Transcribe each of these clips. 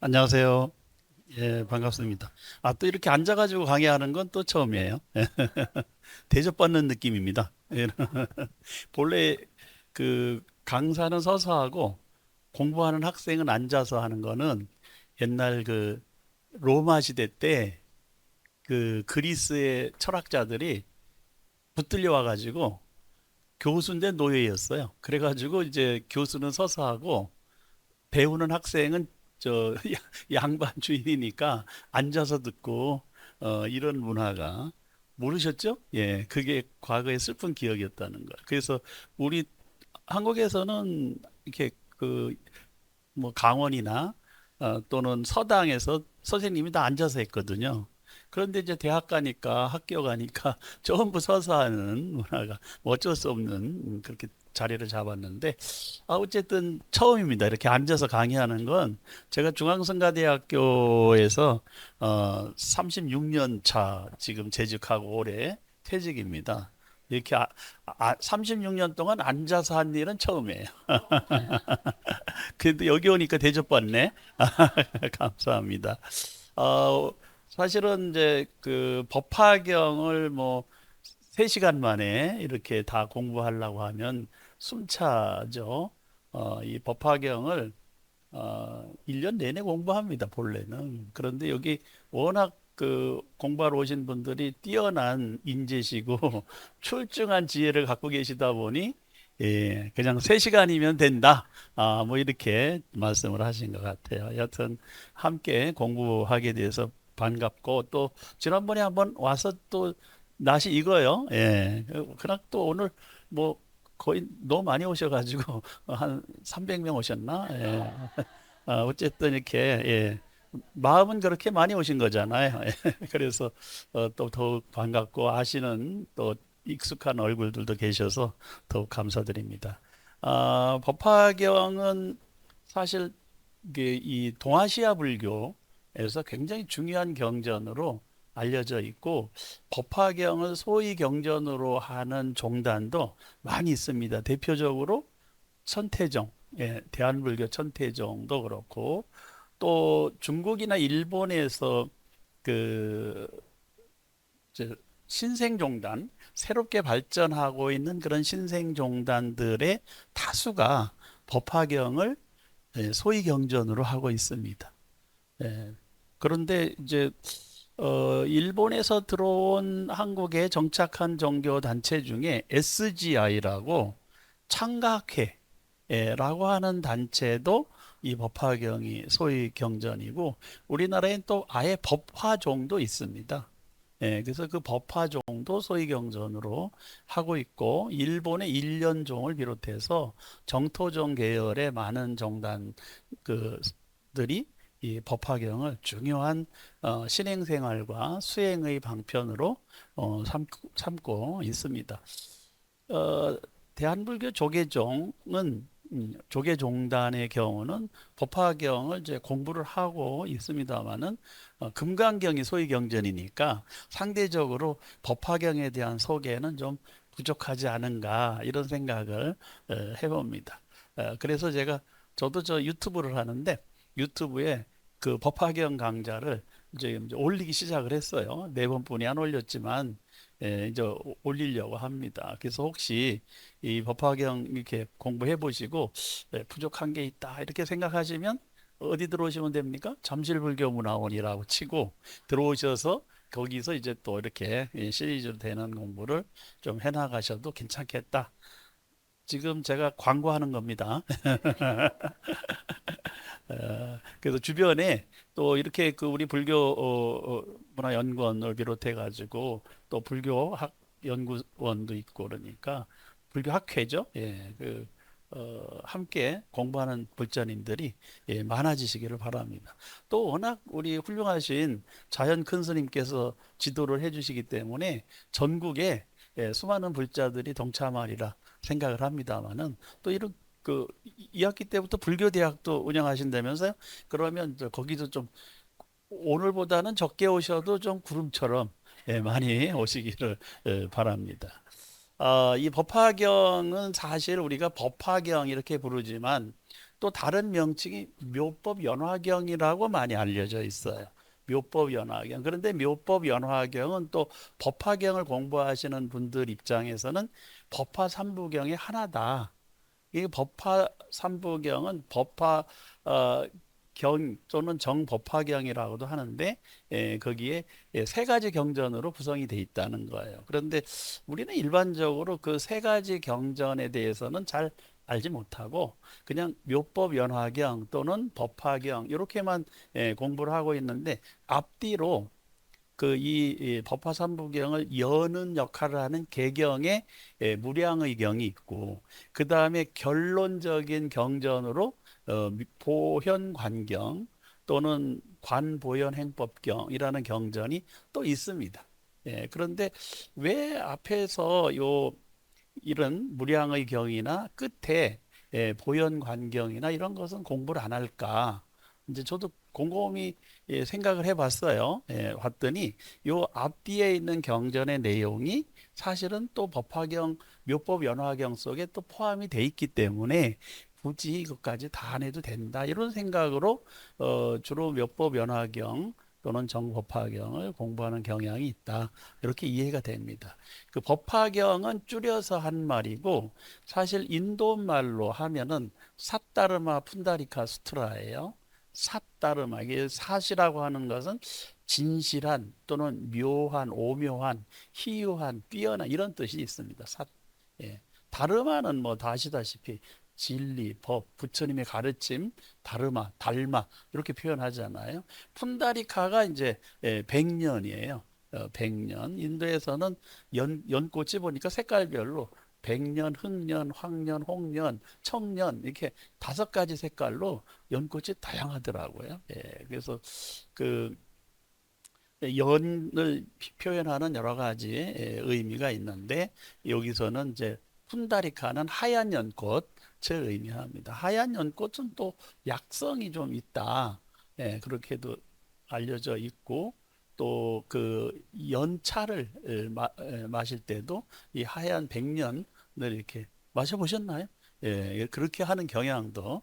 안녕하세요. 예, 반갑습니다. 또 이렇게 앉아가지고 강의하는 건 또 처음이에요. 대접받는 느낌입니다. 예, 본래 그 강사는 서서 하고 공부하는 학생은 앉아서 하는 거는 옛날 그 로마 시대 때 그 그리스의 철학자들이 붙들려 와가지고 교수인데 노예였어요. 그래가지고 이제 교수는 서서 하고 배우는 학생은 저 양반 주인이니까 앉아서 듣고 이런 문화가 모르셨죠? 예, 그게 과거의 슬픈 기억이었다는 거. 그래서 우리 한국에서는 이렇게 그 뭐 강원이나 또는 서당에서 선생님이 다 앉아서 했거든요. 그런데 이제 대학 가니까 학교 가니까 전부 서서 하는 문화가 뭐 어쩔 수 없는 그렇게 자리를 잡았는데 어쨌든 처음입니다. 이렇게 앉아서 강의하는 건 제가 중앙성가대학교에서 36년 차 지금 재직하고 올해 퇴직입니다. 이렇게 36년 동안 앉아서 한 일은 처음이에요. 그래도 여기 오니까 대접받네. 감사합니다. 어, 사실은 이제 그 법화경을 뭐 3시간 만에 이렇게 다 공부하려고 하면 숨차죠. 이 법화경을 1년 내내 공부합니다, 본래는. 그런데 여기 워낙 그 공부하러 오신 분들이 뛰어난 인재시고 출중한 지혜를 갖고 계시다 보니 예, 그냥 3시간이면 된다. 뭐 이렇게 말씀을 하신 것 같아요. 여튼 함께 공부하게 돼서 반갑고 또 지난번에 한번 와서 또 낯이 익어요. 예. 그냥 또 오늘 뭐 거의 너무 많이 오셔가지고 한 300명 오셨나? 예. 어쨌든 이렇게 예. 마음은 그렇게 많이 오신 거잖아요. 그래서 또 더욱 반갑고 아시는 또 익숙한 얼굴들도 계셔서 더욱 감사드립니다. 법화경은 사실 이 동아시아 불교에서 굉장히 중요한 경전으로 알려져 있고 법화경을 소위 경전으로 하는 종단도 많이 있습니다. 대표적으로 천태종, 예, 대한불교 천태종도 그렇고 또 중국이나 일본에서 그 이제 신생종단, 새롭게 발전하고 있는 그런 신생종단들의 다수가 법화경을 소위 경전으로 하고 있습니다. 예. 그런데 이제 일본에서 들어온 한국에 정착한 종교 단체 중에 SGI라고 창각회라고 하는 단체도 이 법화경이 소위 경전이고 우리나라엔 또 아예 법화종도 있습니다. 예, 그래서 그 법화종도 소위 경전으로 하고 있고 일본의 일련종을 비롯해서 정토종 계열의 많은 종단 그들이 이 법화경을 중요한 신행생활과 수행의 방편으로 삼고 있습니다. 어, 대한불교 조계종은 조계종단의 경우는 법화경을 이제 공부를 하고 있습니다만은 금강경이 소위 경전이니까 상대적으로 법화경에 대한 소개는 좀 부족하지 않은가 이런 생각을 해봅니다. 그래서 저도 저 유튜브를 하는데 유튜브에 그 법화경 강좌를 이제 올리기 시작을 했어요. 네 번뿐이 안 올렸지만 이제 올리려고 합니다. 그래서 혹시 이 법화경 이렇게 공부해 보시고 부족한 게 있다 이렇게 생각하시면 어디 들어오시면 됩니까? 잠실불교문화원이라고 치고 들어오셔서 거기서 이제 또 이렇게 시리즈로 되는 공부를 좀 해나가셔도 괜찮겠다. 지금 제가 광고하는 겁니다. 그래서 주변에 또 이렇게 그 우리 불교 문화연구원을 비롯해 가지고 또 불교 학 연구원도 있고 그러니까 불교 학회죠. 예, 함께 공부하는 불자님들이 많아지시기를 바랍니다. 또 워낙 우리 훌륭하신 자연 큰 스님께서 지도를 해주시기 때문에 전국에 수많은 불자들이 동참하리라 생각을 합니다만은 또 이런 그 2학기 때부터 불교 대학도 운영하신다면서요? 그러면 거기도 좀 오늘보다는 적게 오셔도 좀 구름처럼 많이 오시기를 바랍니다. 이 법화경은 사실 우리가 법화경 이렇게 부르지만 또 다른 명칭이 묘법 연화경이라고 많이 알려져 있어요. 묘법 연화경. 그런데 묘법 연화경은 또 법화경을 공부하시는 분들 입장에서는 법화 삼부경의 하나다. 이 법화 삼부경은 법화 어, 경 또는 정법화경이라고도 하는데 거기에 세 가지 경전으로 구성이 돼 있다는 거예요. 그런데 우리는 일반적으로 그 세 가지 경전에 대해서는 잘 알지 못하고 그냥 묘법 연화경 또는 법화경 이렇게만 공부를 하고 있는데 앞뒤로 이 법화삼부경을 여는 역할을 하는 개경에 무량의 경이 있고 그 다음에 결론적인 경전으로 보현관경 또는 관보현행법경이라는 경전이 또 있습니다. 그런데 왜 앞에서 이런 무량의 경이나 끝에 보현관경이나 이런 것은 공부를 안 할까? 이제 저도 곰곰이 생각을 해봤어요. 봤더니 요 앞뒤에 있는 경전의 내용이 사실은 또 법화경, 묘법 연화경 속에 또 포함이 돼 있기 때문에 굳이 이것까지 다 안 해도 된다 이런 생각으로 주로 묘법 연화경 또는 정법화경을 공부하는 경향이 있다 이렇게 이해가 됩니다. 그 법화경은 줄여서 한 말이고 사실 인도 말로 하면은 삿다르마 푼다리카 수트라예요. 삿다르마 이게 삿이라고 하는 것은 진실한 또는 묘한, 오묘한, 희유한, 뛰어난 이런 뜻이 있습니다. 삿. 예. 다르마는 뭐 다 아시다시피 진리, 법, 부처님의 가르침, 다르마, 달마 이렇게 표현하잖아요. 푼다리카가 이제 100년이에요. 100년. 인도에서는 연꽃이 보니까 색깔별로 백년, 흑년, 황년, 홍년, 청년 이렇게 다섯 가지 색깔로 연꽃이 다양하더라고요. 그래서 그 연을 표현하는 여러 가지 의미가 있는데 여기서는 이제 푼다리카는 하얀 연꽃을 의미합니다. 하얀 연꽃은 또 약성이 좀 있다. 그렇게도 알려져 있고 또 그 연차를 마실 때도 이 하얀 백년을 이렇게 마셔보셨나요? 그렇게 하는 경향도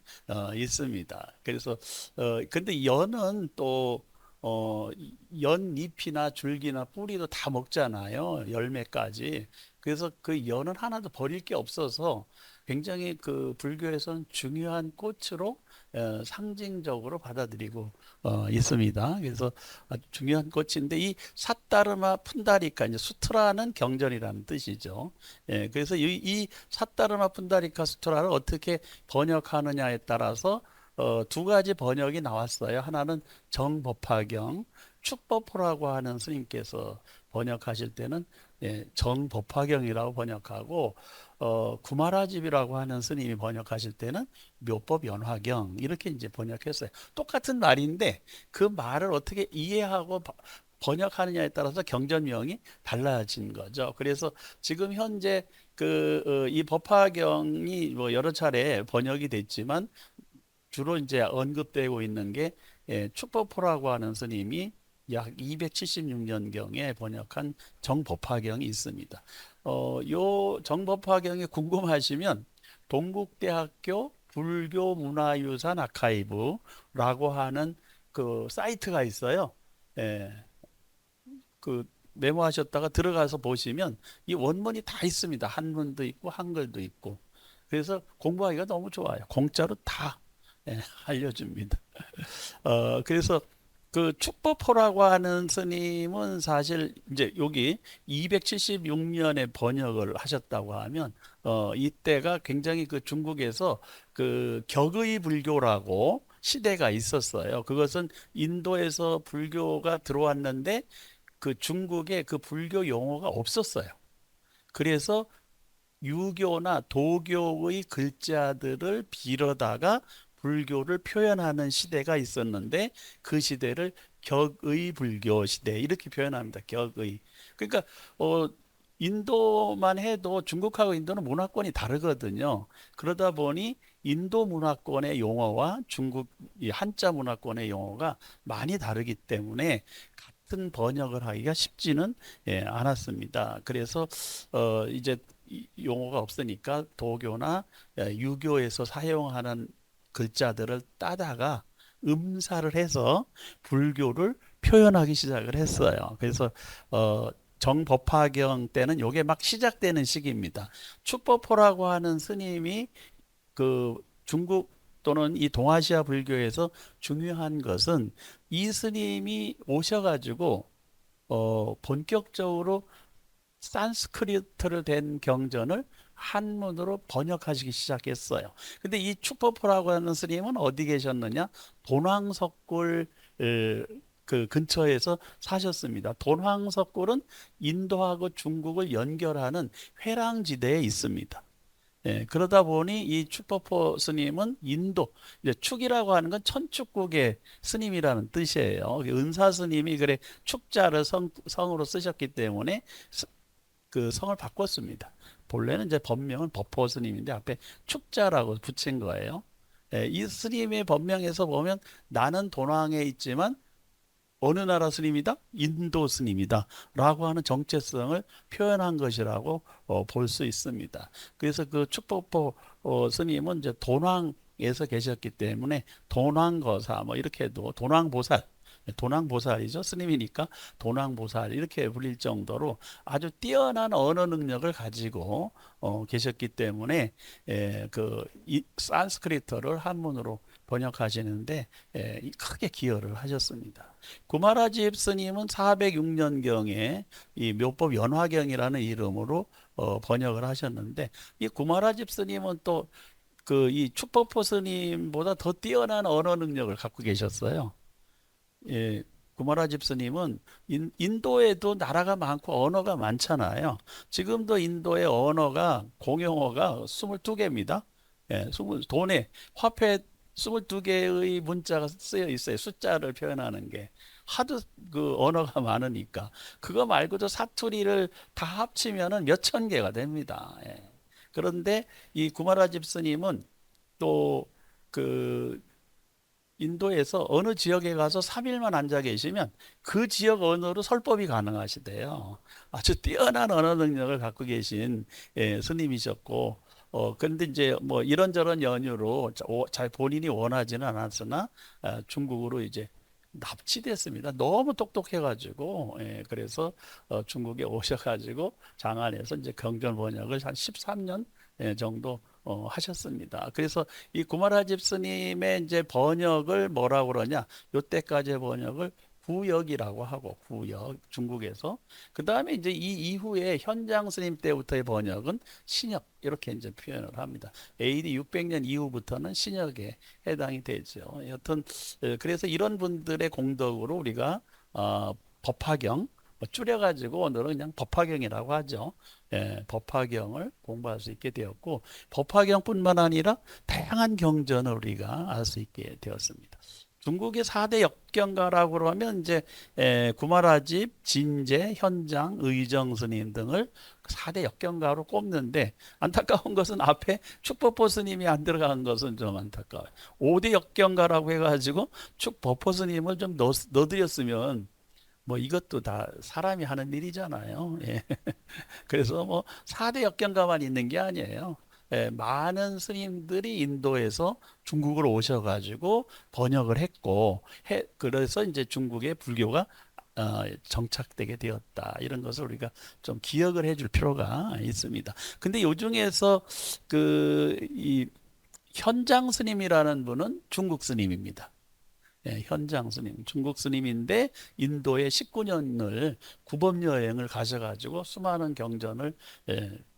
있습니다. 그래서 근데 연은 또 연잎이나 줄기나 뿌리도 다 먹잖아요. 열매까지. 그래서 그 연은 하나도 버릴 게 없어서 굉장히 그 불교에서는 중요한 꽃으로 상징적으로 받아들이고 있습니다. 그래서 아주 중요한 꽃인데 이 삿다르마 푼다리카 이제 수트라는 경전이라는 뜻이죠. 그래서 이 삿다르마 푼다리카 수트라를 어떻게 번역하느냐에 따라서 두 가지 번역이 나왔어요. 하나는 정법화경, 축법호라고 하는 스님께서 번역하실 때는 정법화경이라고 번역하고 구마라집이라고 하는 스님이 번역하실 때는 묘법연화경 이렇게 이제 번역했어요. 똑같은 말인데 그 말을 어떻게 이해하고 번역하느냐에 따라서 경전명이 달라진 거죠. 그래서 지금 현재 이 법화경이 뭐 여러 차례 번역이 됐지만 주로 이제 언급되고 있는 게 축법호라고 하는 스님이 약 276년경에 번역한 정법화경이 있습니다. 요 정법화경이 궁금하시면 동국대학교 불교문화유산 아카이브라고 하는 그 사이트가 있어요. 예, 그 메모하셨다가 들어가서 보시면 이 원문이 다 있습니다. 한문도 있고 한글도 있고. 그래서 공부하기가 너무 좋아요. 공짜로 다 알려줍니다. 그래서 그 축법호라고 하는 스님은 사실 이제 여기 276년에 번역을 하셨다고 하면 이때가 굉장히 그 중국에서 그 격의 불교라고 시대가 있었어요. 그것은 인도에서 불교가 들어왔는데 그 중국에 그 불교 용어가 없었어요. 그래서 유교나 도교의 글자들을 빌어다가 불교를 표현하는 시대가 있었는데 그 시대를 격의 불교 시대 이렇게 표현합니다. 격의. 그러니까 어 인도만 해도 중국하고 인도는 문화권이 다르거든요. 그러다 보니 인도 문화권의 용어와 중국 이 한자 문화권의 용어가 많이 다르기 때문에 같은 번역을 하기가 쉽지는 않았습니다. 그래서 이제 용어가 없으니까 도교나 유교에서 사용하는 글자들을 따다가 음사를 해서 불교를 표현하기 시작을 했어요. 그래서 어, 정법화경 때는 요게 막 시작되는 시기입니다. 축법호라고 하는 스님이 그 중국 또는 이 동아시아 불교에서 중요한 것은 이 스님이 오셔가지고 본격적으로 산스크리트를 된 경전을 한문으로 번역하시기 시작했어요. 근데 이 축포포라고 하는 스님은 어디 계셨느냐? 돈왕석굴 그 근처에서 사셨습니다. 돈왕석굴은 인도하고 중국을 연결하는 회랑지대에 있습니다. 예, 그러다 보니 이 축포포 스님은 인도, 이제 축이라고 하는 건 천축국의 스님이라는 뜻이에요. 은사 스님이 그래 축자를 성으로 쓰셨기 때문에 그 성을 바꿨습니다. 본래는 이제 법명은 법호 스님인데 앞에 축자라고 붙인 거예요. 예, 이 스님의 법명에서 보면 나는 돈왕에 있지만 어느 나라 스님이다? 인도 스님이다. 라고 하는 정체성을 표현한 것이라고 볼 수 있습니다. 그래서 그 축법보 스님은 이제 돈왕에서 계셨기 때문에 돈왕거사 뭐 이렇게도 돈왕보살 돈왕보살이죠. 스님이니까 돈왕보살 이렇게 불릴 정도로 아주 뛰어난 언어 능력을 가지고 계셨기 때문에 이 산스크리트를 한문으로 번역하시는데 크게 기여를 하셨습니다. 구마라집 스님은 406년경에 이 묘법 연화경이라는 이름으로 번역을 하셨는데 이 구마라집 스님은 또 그 이 축법호 스님보다 더 뛰어난 언어 능력을 갖고 계셨어요. 예, 구마라 집스님은 인도에도 나라가 많고 언어가 많잖아요. 지금도 인도의 언어가 공용어가 22개입니다. 예, 20, 돈에 화폐 22개의 문자가 쓰여 있어요. 숫자를 표현하는 게. 하도 그 언어가 많으니까. 그거 말고도 사투리를 다 합치면은 몇천 개가 됩니다. 예. 그런데 이 구마라 집스님은 또그 인도에서 어느 지역에 가서 3일만 앉아 계시면 그 지역 언어로 설법이 가능하시대요. 아주 뛰어난 언어 능력을 갖고 계신 스님이셨고, 그런데 이제 뭐 이런저런 연유로 잘 본인이 원하지는 않았으나 중국으로 이제 납치됐습니다. 너무 똑똑해가지고, 그래서 중국에 오셔가지고 장안에서 이제 경전 번역을 한 13년 정도 하셨습니다. 그래서 이 구마라집 스님의 이제 번역을 뭐라고 그러냐? 요때까지의 번역을 구역이라고 하고 구역 중국에서 그 다음에 이제 이 이후에 현장 스님 때부터의 번역은 신역 이렇게 이제 표현을 합니다. AD 600년 이후부터는 신역에 해당이 되죠. 여튼 그래서 이런 분들의 공덕으로 우리가 법화경 줄여가지고 오늘은 그냥 법화경이라고 하죠. 법화경을 공부할 수 있게 되었고 법화경뿐만 아니라 다양한 경전을 우리가 알 수 있게 되었습니다. 중국의 4대 역경가라고 그러면 이제 구마라집, 진제, 현장, 의정 스님 등을 4대 역경가로 꼽는데 안타까운 것은 앞에 축법보 스님이 안 들어간 것은 좀 안타까워요. 5대 역경가라고 해가지고 축법보 스님을 좀 넣어드렸으면 뭐 이것도 다 사람이 하는 일이잖아요. 예. 그래서 뭐 4대 역경가만 있는 게 아니에요. 많은 스님들이 인도에서 중국으로 오셔가지고 번역을 했고, 그래서 이제 중국의 불교가 정착되게 되었다. 이런 것을 우리가 좀 기억을 해줄 필요가 있습니다. 근데 요 중에서 이 현장 스님이라는 분은 중국 스님입니다. 현장 스님, 중국 스님인데 인도에 19년을 구법 여행을 가셔가지고 수많은 경전을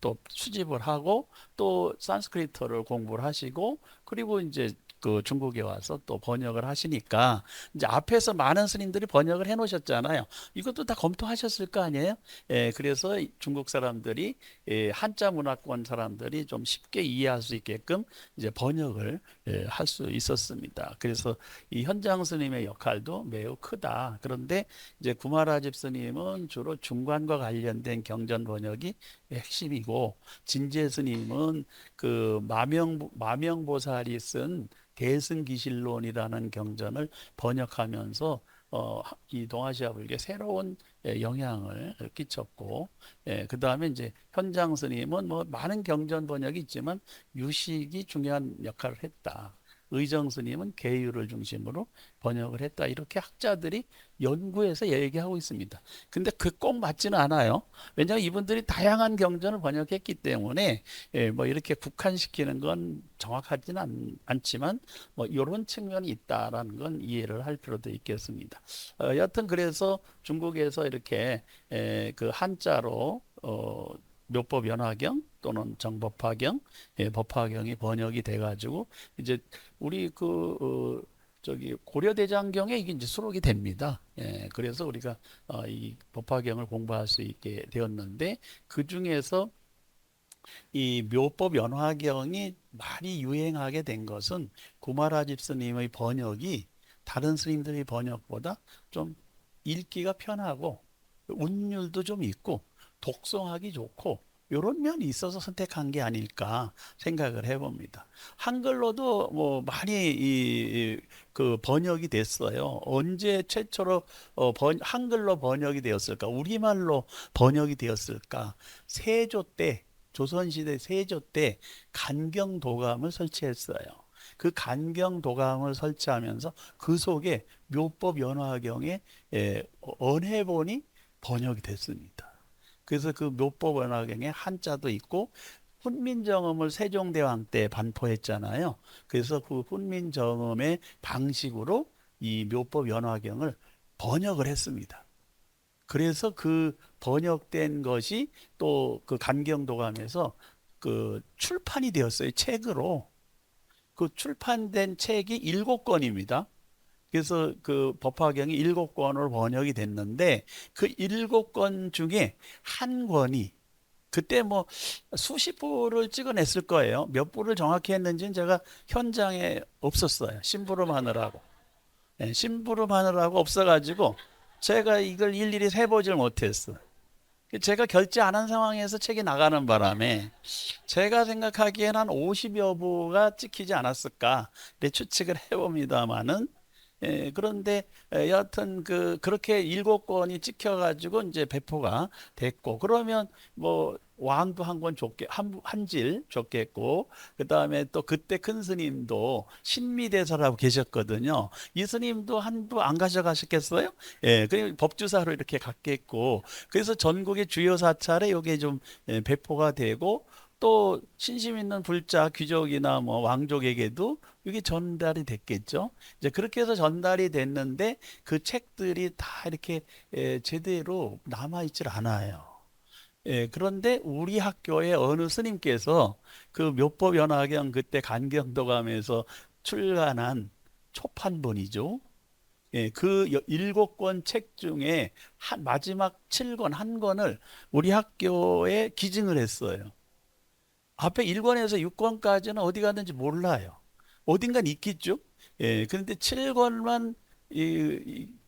또 수집을 하고 또 산스크리트를 공부를 하시고 그리고 이제 그 중국에 와서 또 번역을 하시니까 이제 앞에서 많은 스님들이 번역을 해 놓으셨잖아요. 이것도 다 검토하셨을 거 아니에요? 그래서 중국 사람들이 한자 문화권 사람들이 좀 쉽게 이해할 수 있게끔 이제 번역을 할 수 있었습니다. 그래서 이 현장 스님의 역할도 매우 크다. 그런데 이제 구마라집 스님은 주로 중관과 관련된 경전 번역이 핵심이고 진제 스님은 그 마명보살이 쓴 대승기실론이라는 경전을 번역하면서 이 동아시아 불교에 새로운 영향을 끼쳤고, 그 다음에 이제 현장 스님은 뭐 많은 경전 번역이 있지만 유식이 중요한 역할을 했다. 의정 스님은 계율을 중심으로 번역을 했다. 이렇게 학자들이 연구해서 얘기하고 있습니다. 근데 그 꼭 맞지는 않아요. 왜냐하면 이분들이 다양한 경전을 번역했기 때문에 뭐 이렇게 국한시키는 건 정확하지는 않지만 뭐 이런 측면이 있다라는 건 이해를 할 필요도 있겠습니다. 여튼 그래서 중국에서 이렇게 그 한자로 묘법 연화경 또는 정법화경, 법화경이 번역이 돼가지고 이제 우리 저기 고려대장경에 이게 이제 수록이 됩니다. 그래서 우리가 이 법화경을 공부할 수 있게 되었는데 그 중에서 이 묘법 연화경이 많이 유행하게 된 것은 구마라집 스님의 번역이 다른 스님들의 번역보다 좀 읽기가 편하고 운율도 좀 있고 독송하기 좋고 이런 면이 있어서 선택한 게 아닐까 생각을 해봅니다. 한글로도 뭐 많이 그 번역이 됐어요. 언제 최초로 한글로 번역이 되었을까? 우리말로 번역이 되었을까? 세조 때 조선시대 세조 때 간경도감을 설치했어요. 그 간경도감을 설치하면서 그 속에 묘법 연화경에 언해본이 번역이 됐습니다. 그래서 그 묘법 연화경에 한자도 있고 훈민정음을 세종대왕 때 반포했잖아요. 그래서 그 훈민정음의 방식으로 이 묘법 연화경을 번역을 했습니다. 그래서 그 번역된 것이 또 그 간경도감에서 그 출판이 되었어요. 책으로. 그 출판된 책이 7권입니다. 그래서 그 법화경이 7권으로 번역이 됐는데 그 7권 중에 한 권이 그때 뭐 수십 부를 찍어냈을 거예요. 몇 부를 정확히 했는지는 제가 현장에 없었어요. 심부름 하느라고. 심부름 하느라고 없어가지고 제가 이걸 일일이 세보질 못했어. 제가 결제 안 한 상황에서 책이 나가는 바람에 제가 생각하기에는 한 50여 부가 찍히지 않았을까 내 추측을 해봅니다만은 그런데 여하튼 그렇게 7권이 찍혀가지고 이제 배포가 됐고 그러면 뭐 왕도 한 권 줬게 한질 줬겠고 그 다음에 또 그때 큰 스님도 신미대사라고 계셨거든요. 이 스님도 한 부 안 가져가셨겠어요? 그리고 법주사로 이렇게 갔겠고 그래서 전국의 주요 사찰에 이게 좀 배포가 되고 또 신심 있는 불자 귀족이나 뭐 왕족에게도 이게 전달이 됐겠죠. 이제 그렇게 해서 전달이 됐는데 그 책들이 다 이렇게 제대로 남아 있질 않아요. 그런데 우리 학교의 어느 스님께서 그 묘법 연화경 그때 간경도감에서 출간한 초판본이죠. 그 7권 책 중에 마지막 7권 한 권을 우리 학교에 기증을 했어요. 앞에 1권에서 6권까지는 어디 갔는지 몰라요. 어딘간 있겠죠? 그런데 7권만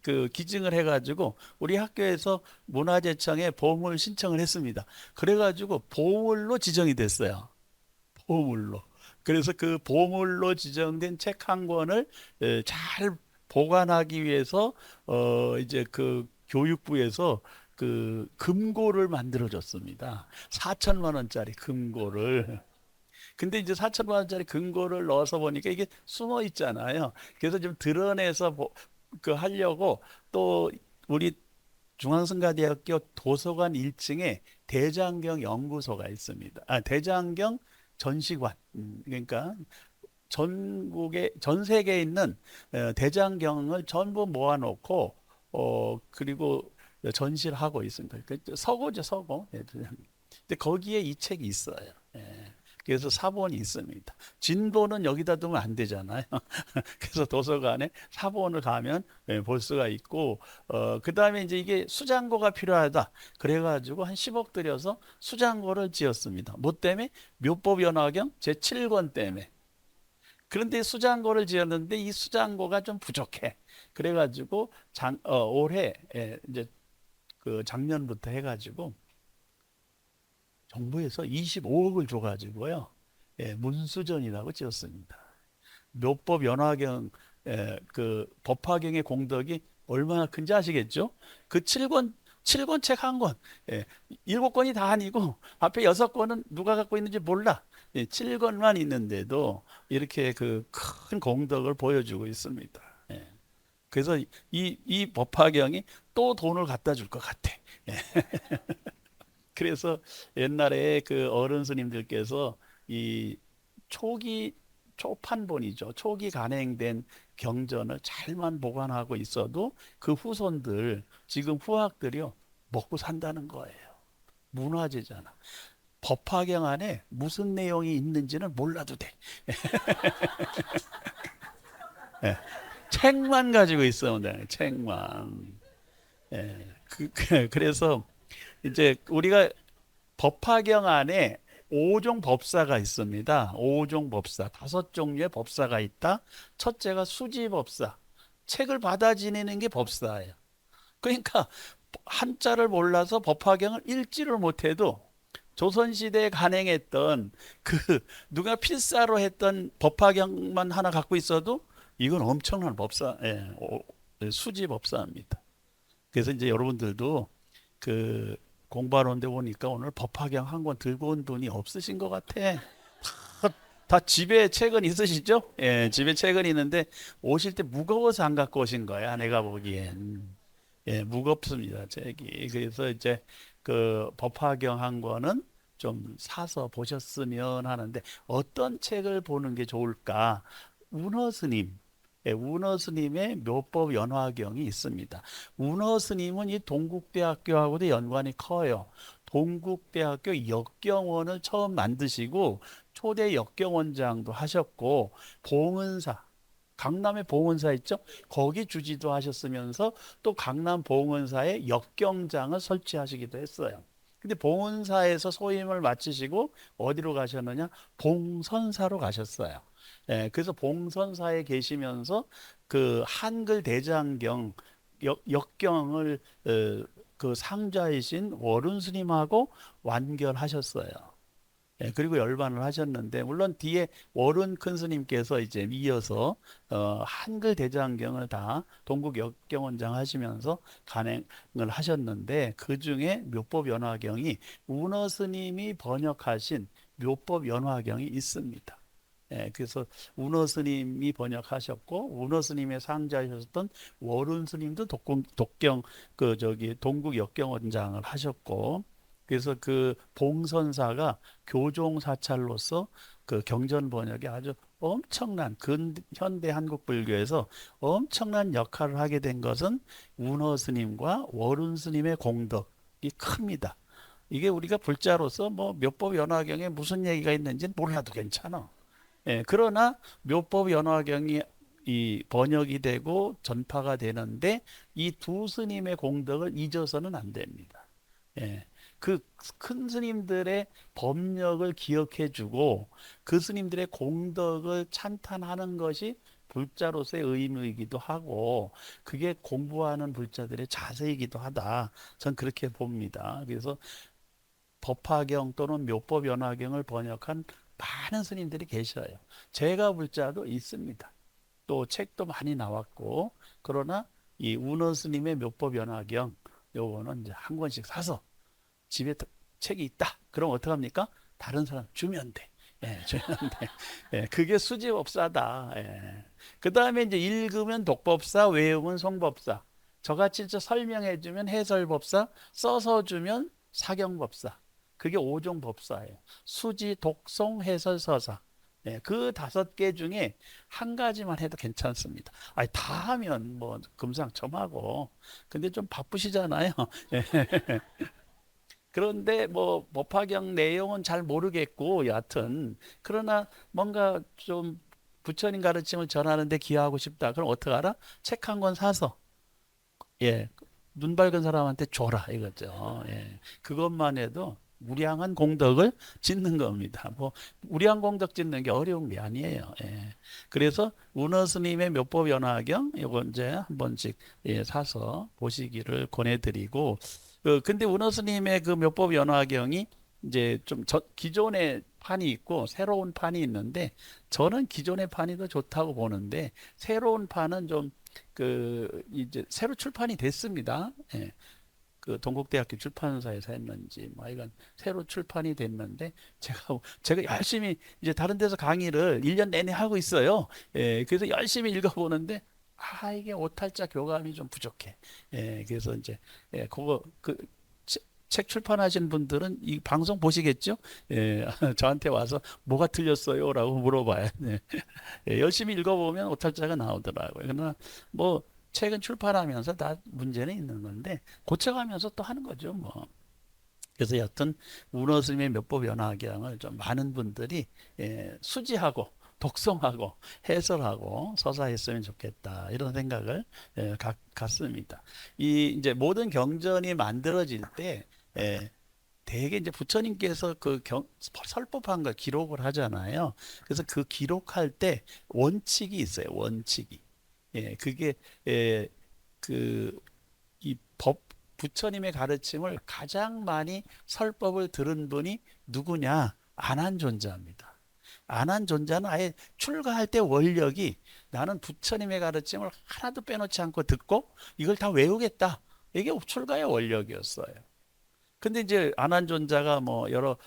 그 기증을 해가지고 우리 학교에서 문화재청에 보물 신청을 했습니다. 그래가지고 보물로 지정이 됐어요. 보물로. 그래서 그 보물로 지정된 책 한 권을 잘 보관하기 위해서 이제 그 교육부에서 그 금고를 만들어 줬습니다. 4천만 원짜리 금고를. 근데 이제 4천만 원짜리 금고를 넣어서 보니까 이게 숨어 있잖아요. 그래서 좀 드러내서 그 하려고 또 우리 중앙성가대학교 도서관 1층에 대장경 연구소가 있습니다. 대장경 전시관. 그러니까 전국에 전 세계에 있는 대장경을 전부 모아놓고 그리고 전시를 하고 있습니다. 서고죠, 서고. 근데 거기에 이 책이 있어요. 그래서 사본이 있습니다. 진본은 여기다 두면 안 되잖아요. 그래서 도서관에 사본을 가면 볼 수가 있고, 그 다음에 이제 이게 수장고가 필요하다. 그래가지고 한 10억 들여서 수장고를 지었습니다. 뭐 때문에? 묘법연화경 제7권 때문에. 그런데 수장고를 지었는데 이 수장고가 좀 부족해. 그래가지고 올해 이제 그 작년부터 해가지고 정부에서 25억을 줘가지고요. 문수전이라고 지었습니다. 묘법 연화경 그 법화경의 공덕이 얼마나 큰지 아시겠죠? 그 7권 책 한 권, 7권이 다 아니고 앞에 6권은 누가 갖고 있는지 몰라. 7권만 있는데도 이렇게 그 큰 공덕을 보여주고 있습니다. 예. 그래서 이 법화경이 또 돈을 갖다 줄 것 같아. 예. 그래서 옛날에 그 어른 스님들께서 이 초기 초판본이죠. 초기 간행된 경전을 잘만 보관하고 있어도 그 후손들 지금 후학들이요 먹고 산다는 거예요. 문화재잖아. 법화경 안에 무슨 내용이 있는지는 몰라도 돼. 예. 책만 가지고 있으면 돼. 책만. 예. 그래서 이제 우리가 법화경 안에 5종 법사가 있습니다. 5종 법사, 5종류의 법사가 있다. 첫째가 수지법사. 책을 받아 지니는 게 법사예요. 그러니까 한자를 몰라서 법화경을 읽지를 못해도 조선시대에 간행했던 그 누가 필사로 했던 법화경만 하나 갖고 있어도 이건 엄청난 법사, 수지법사입니다. 그래서 이제 여러분들도 그 공부하는데 보니까 오늘 법화경 한 권 들고 온 분이 없으신 것 같아. 다 집에 책은 있으시죠? 예, 집에 책은 있는데 오실 때 무거워서 안 갖고 오신 거야. 내가 보기엔. 예, 무겁습니다. 책이. 그래서 이제 그 법화경 한 권은 좀 사서 보셨으면 하는데 어떤 책을 보는 게 좋을까? 운어 스님. 예, 운어 스님의 묘법 연화경이 있습니다. 운어 스님은 이 동국대학교하고도 연관이 커요. 동국대학교 역경원을 처음 만드시고 초대 역경원장도 하셨고 봉은사 강남에 봉은사 있죠? 거기 주지도 하셨으면서 또 강남 봉은사에 역경장을 설치하시기도 했어요. 근데 봉은사에서 소임을 마치시고 어디로 가셨느냐? 봉선사로 가셨어요. 예, 그래서 봉선사에 계시면서 그 한글 대장경 역경을 그 상자이신 월운 스님하고 완결하셨어요. 예, 그리고 열반을 하셨는데 물론 뒤에 월운 큰 스님께서 이제 이어서 한글 대장경을 다 동국 역경원장 하시면서 간행을 하셨는데 그 중에 묘법 연화경이 운어 스님이 번역하신 묘법 연화경이 있습니다. 예, 그래서 운어 스님이 번역하셨고 운어 스님의 상자이셨던 월운 스님도 독경 그 저기 동국 역경원장을 하셨고 그래서 그 봉선사가 교종 사찰로서 그 경전 번역에 아주 엄청난 현대 한국 불교에서 엄청난 역할을 하게 된 것은 운어 스님과 월운 스님의 공덕이 큽니다. 이게 우리가 불자로서 뭐 묘법 연화경에 무슨 얘기가 있는지 몰라도 괜찮아. 예, 그러나 묘법 연화경이 이 번역이 되고 전파가 되는데 이 두 스님의 공덕을 잊어서는 안 됩니다. 예, 그 큰 스님들의 법력을 기억해주고 그 스님들의 공덕을 찬탄하는 것이 불자로서의 의무이기도 하고 그게 공부하는 불자들의 자세이기도 하다. 전 그렇게 봅니다. 그래서 법화경 또는 묘법 연화경을 번역한 많은 스님들이 계셔요. 제가 불자도 있습니다. 또 책도 많이 나왔고 그러나 이 운어 스님의 묘법 연화경 요거는 이제 한 권씩 사서 집에 책이 있다. 그럼 어떡합니까? 다른 사람 주면 돼. 예, 주면 돼. 예, 그게 수지법사다. 예. 그 다음에 이제 읽으면 독법사, 외우면 송법사. 저같이 설명해 주면 해설법사, 써서 주면 사경법사. 그게 5종 법사예요. 수지, 독송, 해설, 서사. 예, 그 5개 중에 한 가지만 해도 괜찮습니다. 아니, 다 하면 뭐 금상첨화고. 근데 좀 바쁘시잖아요. 예. 그런데 뭐 법화경 내용은 잘 모르겠고 여하튼 그러나 뭔가 좀 부처님 가르침을 전하는데 기여하고 싶다. 그럼 어떡 하라? 책 한 권 사서 예, 눈 밝은 사람한테 줘라 이거죠. 예, 그것만 해도 무량한 공덕을 짓는 겁니다. 뭐 무량 공덕 짓는 게 어려운 게 아니에요. 예. 그래서 운어 스님의 묘법 연화경 이거 이제 한 번씩 예, 사서 보시기를 권해드리고 근데 운어 스님의 그 묘법 연화경이 이제 좀 기존의 판이 있고 새로운 판이 있는데 저는 기존의 판이 더 좋다고 보는데 새로운 판은 좀 그 이제 새로 출판이 됐습니다. 예. 그 동국대학교 출판사에서 했는지 뭐 이건 새로 출판이 됐는데 제가 열심히 이제 다른 데서 강의를 1년 내내 하고 있어요. 그래서 열심히 읽어보는데 이게 오탈자 교감이 좀 부족해. 그래서 이제 그거 책 출판하신 분들은 이 방송 보시겠죠? 저한테 와서 뭐가 틀렸어요라고 물어봐요. 네. 열심히 읽어보면 오탈자가 나오더라고요. 그러나 뭐 책은 출판하면서 다 문제는 있는 건데 고쳐가면서 또 하는 거죠, 뭐. 그래서 여튼 운어스님의 몇법 연화경을 좀 많은 분들이 수지하고 독송하고 해설하고 서사했으면 좋겠다 이런 생각을 갖습니다. 이 이제 모든 경전이 만들어질 때 대개 이제 부처님께서 설법한 걸 기록을 하잖아요. 그래서 그 기록할 때 원칙이 있어요. 원칙이. 그게 그 이 부처님의 가르침을 가장 많이 설법을 들은 분이 누구냐? 안한존자입니다. 안한존자는 아예 출가할 때 원력이 나는 부처님의 가르침을 하나도 빼놓지 않고 듣고 이걸 다 외우겠다. 이게 출가의 원력이었어요. 근데 이제 안한존자가 뭐 여러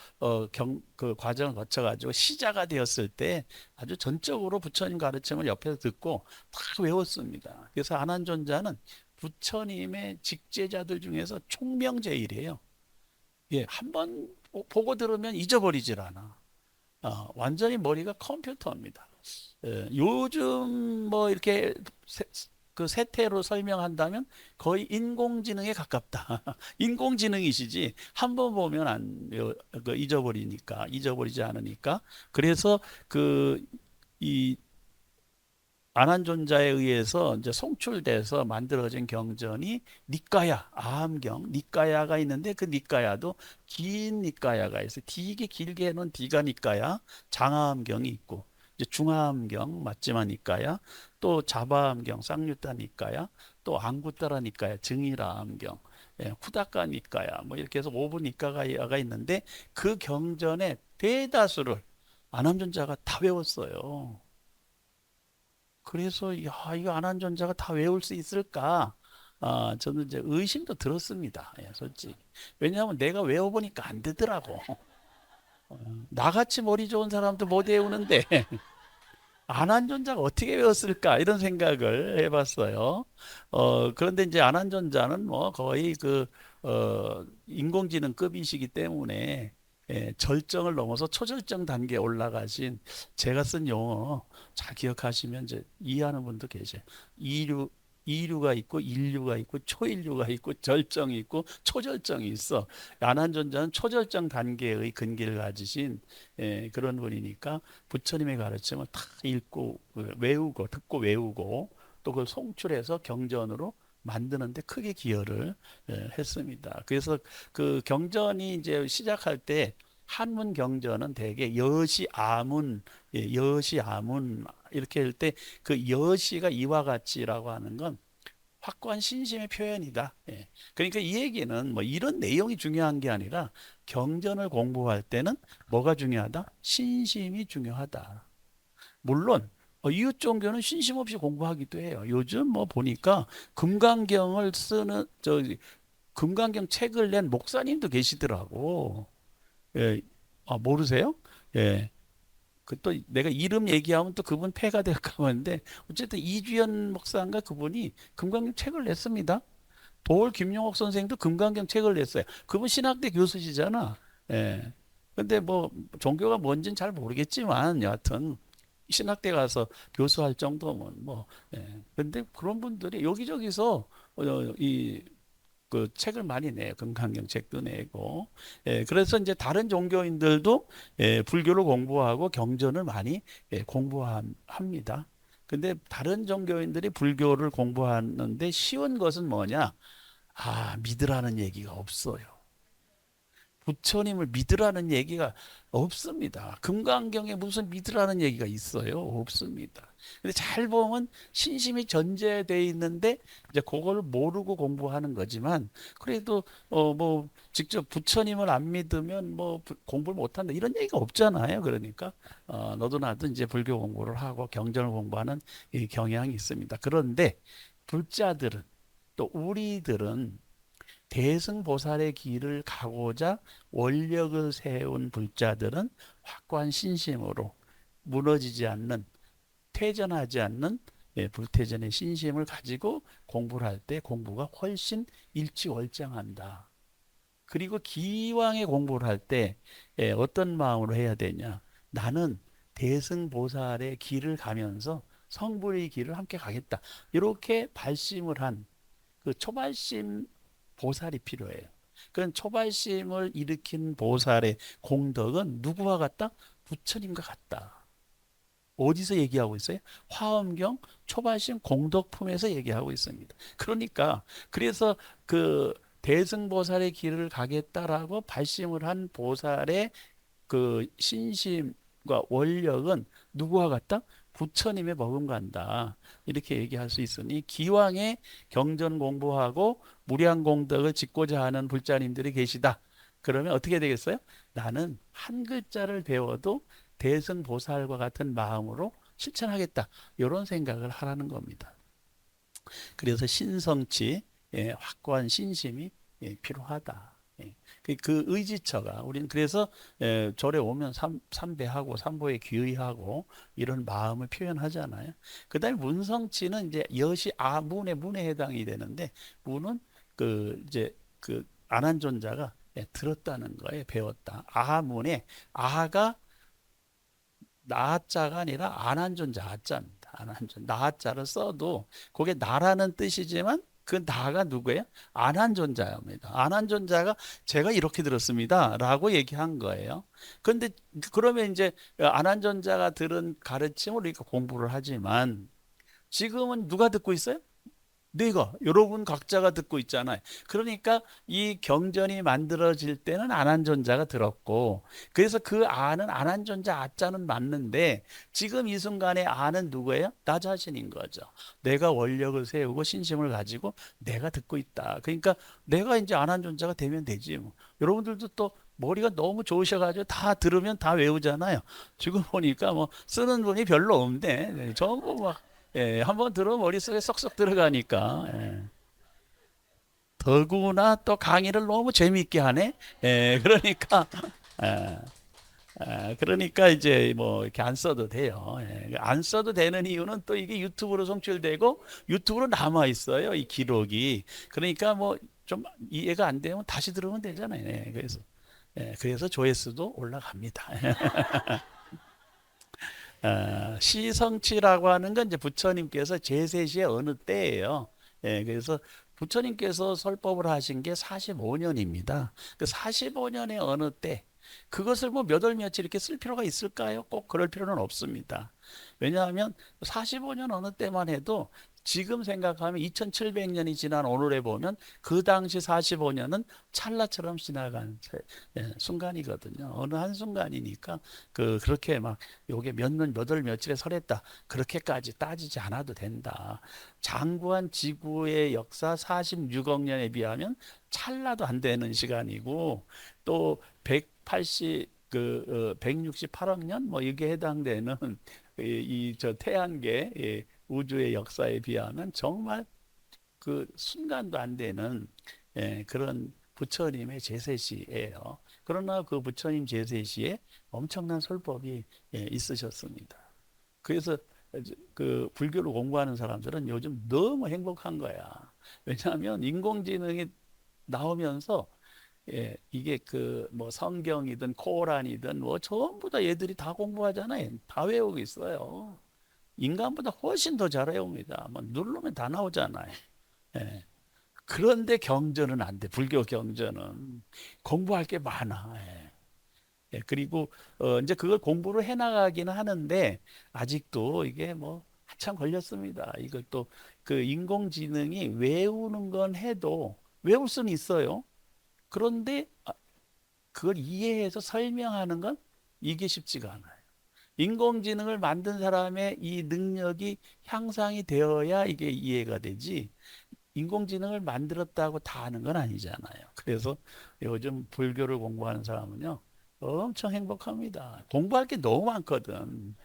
그 과정을 거쳐가지고 시자가 되었을 때 아주 전적으로 부처님 가르침을 옆에서 듣고 다 외웠습니다. 그래서 안한존자는 부처님의 직제자들 중에서 총명제일이에요. 한 번 보고 들으면 잊어버리질 않아. 완전히 머리가 컴퓨터입니다. 요즘 뭐 이렇게 그 세태로 설명한다면 거의 인공지능에 가깝다. 인공지능이시지 한 번 보면 잊어버리지 않으니까. 그래서 이 안한존자에 의해서 이제 송출돼서 만들어진 경전이 니까야, 아함경, 니까야가 있는데 그 니까야도 긴 니까야가 있어요. 되게 길게 해놓은 디가 니까야, 장하함경이 있고, 이제 중하함경, 맞지마 니까야, 또 자바함경, 쌍유타 니까야, 또 앙구따라 니까야, 증이라함경, 후다까 니까야, 뭐 이렇게 해서 오부 니까야가 있는데 그 경전의 대다수를 안함존자가 다 외웠어요. 그래서 이거 안한존자가 다 외울 수 있을까? 저는 이제 의심도 들었습니다. 솔직히. 왜냐하면 내가 외워보니까 안 되더라고. 나같이 머리 좋은 사람도 못 외우는데 안한존자가 어떻게 외웠을까? 이런 생각을 해봤어요. 그런데 이제 안한존자는 뭐 거의 인공지능급이시기 때문에 절정을 넘어서 초절정 단계에 올라가신 제가 쓴 용어 잘 기억하시면 이제 이해하는 분도 계세요. 이류 이류가 있고 인류가 있고 초인류가 있고 절정이 있고 초절정이 있어. 안한존자는 초절정 단계의 근기를 가지신 그런 분이니까 부처님의 가르침을 다 읽고 외우고 듣고 외우고 또 그걸 송출해서 경전으로 만드는데 크게 기여를 했습니다. 그래서 그 경전이 이제 시작할 때 한문 경전은 대개 여시 아문, 여시 아문 이렇게 할 때 그 여시가 이와 같이라고 하는 건 확고한 신심의 표현이다. 그러니까 이 얘기는 뭐 이런 내용이 중요한 게 아니라 경전을 공부할 때는 뭐가 중요하다? 신심이 중요하다. 물론 이웃 종교는 신심 없이 공부하기도 해요. 요즘 뭐 보니까 금강경을 쓰는 금강경 책을 낸 목사님도 계시더라고. 예, 모르세요? 예. 그 또 내가 이름 얘기하면 또 그분 폐가 될까 하는데 어쨌든 이주연 목사인가 그분이 금강경 책을 냈습니다. 도올 김용옥 선생도 금강경 책을 냈어요. 그분 신학대 교수시잖아. 예. 근데 뭐 종교가 뭔지는 잘 모르겠지만 여하튼 신학대 가서 교수할 정도면 뭐 근데 그런 분들이 여기저기서 이 그 책을 많이 내요. 금강경 책도 내고. 그래서 이제 다른 종교인들도 불교를 공부하고 경전을 많이 공부합니다. 근데 다른 종교인들이 불교를 공부하는데 쉬운 것은 뭐냐? 믿으라는 얘기가 없어요. 부처님을 믿으라는 얘기가 없습니다. 금강경에 무슨 믿으라는 얘기가 있어요? 없습니다. 근데 잘 보면 신심이 전제돼 있는데 이제 그걸 모르고 공부하는 거지만 그래도 뭐 직접 부처님을 안 믿으면 뭐 공부를 못 한다 이런 얘기가 없잖아요. 그러니까 너도 나도 이제 불교 공부를 하고 경전을 공부하는 이 경향이 있습니다. 그런데 불자들은 또 우리들은 대승보살의 길을 가고자 원력을 세운 불자들은 확고한 신심으로 무너지지 않는, 퇴전하지 않는, 불퇴전의 신심을 가지고 공부를 할 때 공부가 훨씬 일치월장한다. 그리고 기왕에 공부를 할 때 어떤 마음으로 해야 되냐? 나는 대승보살의 길을 가면서 성불의 길을 함께 가겠다. 이렇게 발심을 한 그 초발심 보살이 필요해요. 그런 초발심을 일으킨 보살의 공덕은 누구와 같다? 부처님과 같다. 어디서 얘기하고 있어요? 화엄경 초발심 공덕품에서 얘기하고 있습니다. 그러니까 그래서 그 대승보살의 길을 가겠다라고 발심을 한 보살의 그 신심과 원력은 누구와 같다? 부처님의 버금간다. 이렇게 얘기할 수 있으니 기왕에 경전 공부하고 무량공덕을 짓고자 하는 불자님들이 계시다. 그러면 어떻게 되겠어요? 나는 한 글자를 배워도 대승보살과 같은 마음으로 실천하겠다. 이런 생각을 하라는 겁니다. 그래서 신성치, 확고한 신심이 필요하다. 그 의지처가 우리는 그래서 절에 오면 삼배하고 삼보에 귀의하고 이런 마음을 표현하잖아요. 그다음에 문성치는 이제 여시 문에 해당이 되는데 문은 그 이제 그 안한존자가 들었다는 거에 배웠다. 아문에 아가 나자가 아니라 안한존자 아자입니다. 안한존 나자를 써도 그게 나라는 뜻이지만 그 나가 누구예요? 안한존자입니다. 안한존자가 제가 이렇게 들었습니다라고 얘기한 거예요. 그런데 그러면 이제 안한존자가 들은 가르침을 우리가 공부를 하지만 지금은 누가 듣고 있어요? 네가 여러분 각자가 듣고 있잖아요. 그러니까 이 경전이 만들어질 때는 안한존자가 들었고, 그래서 그 아는 안한존자 아자는 맞는데 지금 이 순간에 아는 누구예요? 나 자신인 거죠. 내가 원력을 세우고 신심을 가지고 내가 듣고 있다. 그러니까 내가 이제 안한존자가 되면 되지 뭐. 여러분들도 또 머리가 너무 좋으셔가지고 다 들으면 다 외우잖아요. 지금 보니까 뭐 쓰는 분이 별로 없네. 전부 막 한번 들으면 머릿속에 쏙쏙 들어가니까. 더구나 또 강의를 너무 재미있게 하네. 그러니까, 예, 그러니까 이제 뭐 이렇게 안 써도 돼요. 안 써도 되는 이유는 또 이게 유튜브로 송출되고 유튜브로 남아 있어요. 이 기록이. 그러니까 뭐 좀 이해가 안 되면 다시 들으면 되잖아요. 그래서 조회수도 올라갑니다. 시성치라고 하는 건 이제 부처님께서 제세시의 어느 때예요. 그래서 부처님께서 설법을 하신 게 45년입니다. 그 45년의 어느 때, 그것을 뭐 몇 월 며칠 이렇게 쓸 필요가 있을까요? 꼭 그럴 필요는 없습니다. 왜냐하면 45년 어느 때만 해도 지금 생각하면 2700년이 지난 오늘에 보면 그 당시 45년은 찰나처럼 지나간 순간이거든요. 어느 한 순간이니까 그렇게 막 요게 몇 년, 몇 월, 며칠에 설했다. 그렇게까지 따지지 않아도 된다. 장구한 지구의 역사 46억 년에 비하면 찰나도 안 되는 시간이고 또 168억 년 뭐 이게 해당되는 이 저 태양계 우주의 역사에 비하면 정말 그 순간도 안 되는 그런 부처님의 제세시예요. 그러나 그 부처님 제세시에 엄청난 설법이 있으셨습니다. 그래서 그 불교를 공부하는 사람들은 요즘 너무 행복한 거야. 왜냐하면 인공지능이 나오면서 이게 그 뭐 성경이든 코란이든 뭐 전부 다 얘들이 다 공부하잖아요. 다 외우고 있어요. 인간보다 훨씬 더 잘 외웁니다. 뭐 누르면 다 나오잖아요. 예. 그런데 경전은 안 돼. 불교 경전은 공부할 게 많아. 그리고 이제 그걸 공부를 해나가기는 하는데 아직도 이게 뭐 한참 걸렸습니다. 이걸 또 그 인공지능이 외우는 건 해도 외울 수는 있어요. 그런데 그걸 이해해서 설명하는 건 이게 쉽지가 않아요. 인공지능을 만든 사람의 이 능력이 향상이 되어야 이게 이해가 되지. 인공지능을 만들었다고 다 아는 건 아니잖아요. 그래서 요즘 불교를 공부하는 사람은요, 엄청 행복합니다. 공부할 게 너무 많거든.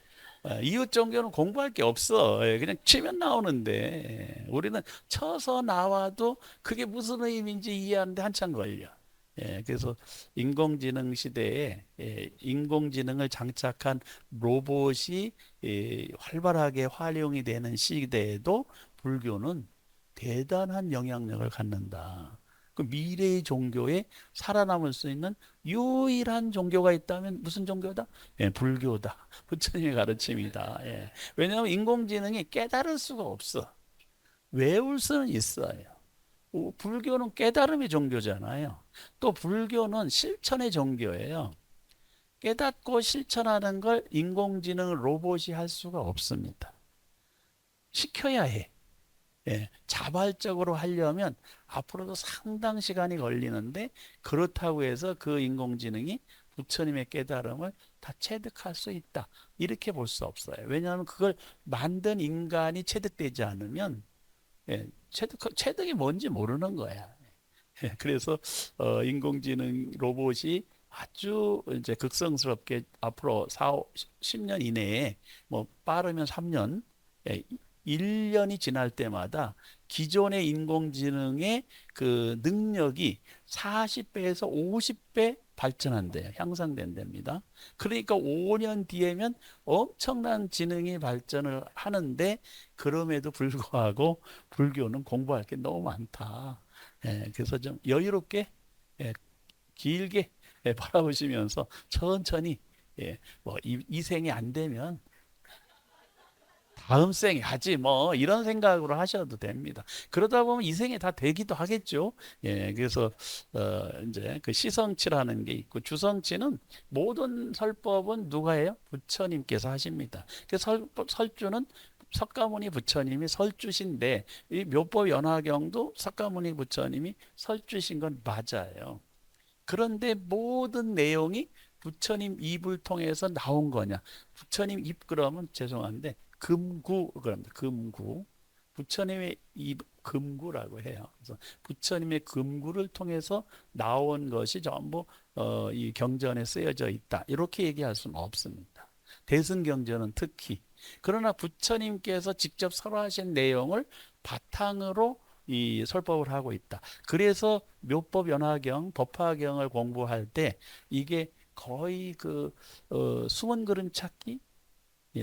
이웃 종교는 공부할 게 없어. 그냥 치면 나오는데 우리는 쳐서 나와도 그게 무슨 의미인지 이해하는데 한참 걸려. 그래서 인공지능 시대에 인공지능을 장착한 로봇이 활발하게 활용이 되는 시대에도 불교는 대단한 영향력을 갖는다. 그 미래의 종교에 살아남을 수 있는 유일한 종교가 있다면 무슨 종교다? 불교다. 부처님의 가르침이다. 왜냐하면 인공지능이 깨달을 수가 없어. 외울 수는 있어요. 불교는 깨달음의 종교잖아요. 또 불교는 실천의 종교예요. 깨닫고 실천하는 걸 인공지능 로봇이 할 수가 없습니다. 시켜야 해. 자발적으로 하려면 앞으로도 상당 시간이 걸리는데 그렇다고 해서 그 인공지능이 부처님의 깨달음을 다 체득할 수 있다. 이렇게 볼 수 없어요. 왜냐하면 그걸 만든 인간이 체득되지 않으면 체득이 뭔지 모르는 거야. 그래서 인공지능 로봇이 아주 이제 극성스럽게 앞으로 4, 10년 이내에 뭐 빠르면 3년, 1년이 지날 때마다 기존의 인공지능의 그 능력이 40배에서 50배 발전한대요. 향상된답니다. 그러니까 5년 뒤에면 엄청난 지능이 발전을 하는데 그럼에도 불구하고 불교는 공부할 게 너무 많다. 그래서 좀 여유롭게 길게 바라보시면서 천천히 뭐 이 생이 안 되면 다음 생에 하지 뭐 이런 생각으로 하셔도 됩니다. 그러다 보면 이 생에 다 되기도 하겠죠. 그래서 이제 그 시성치라는 게 있고 주성치는 모든 설법은 누가 해요? 부처님께서 하십니다. 그 설주는 석가모니 부처님이 설주신데 이 묘법 연화경도 석가모니 부처님이 설주신 건 맞아요. 그런데 모든 내용이 부처님 입을 통해서 나온 거냐? 부처님 입 그러면 죄송한데 금구 그럽니다. 금구. 부처님의 입 금구라고 해요. 그래서 부처님의 금구를 통해서 나온 것이 전부 이 경전에 쓰여져 있다. 이렇게 얘기할 수는 없습니다. 대승경전은 특히 그러나 부처님께서 직접 설하신 내용을 바탕으로 이 설법을 하고 있다. 그래서 묘법 연화경, 법화경을 공부할 때 이게 거의 그 숨은 그림 찾기,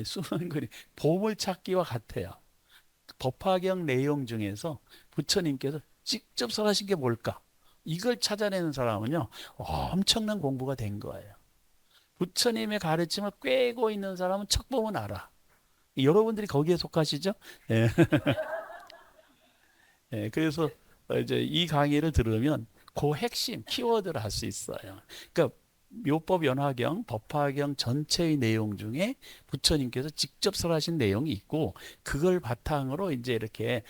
숨은 그림 보물 찾기와 같아요. 법화경 내용 중에서 부처님께서 직접 설하신 게 뭘까? 이걸 찾아내는 사람은요 엄청난 공부가 된 거예요. 부처님의 가르침을 꿰고 있는 사람은 척 보면 알아. 여러분들이 거기에 속하시죠? 예. 그래서 이제 이 강의를 들으면 그 핵심 키워드를 할 수 있어요. 그러니까 묘법 연화경, 법화경 전체의 내용 중에 부처님께서 직접 설하신 내용이 있고 그걸 바탕으로 이제 이렇게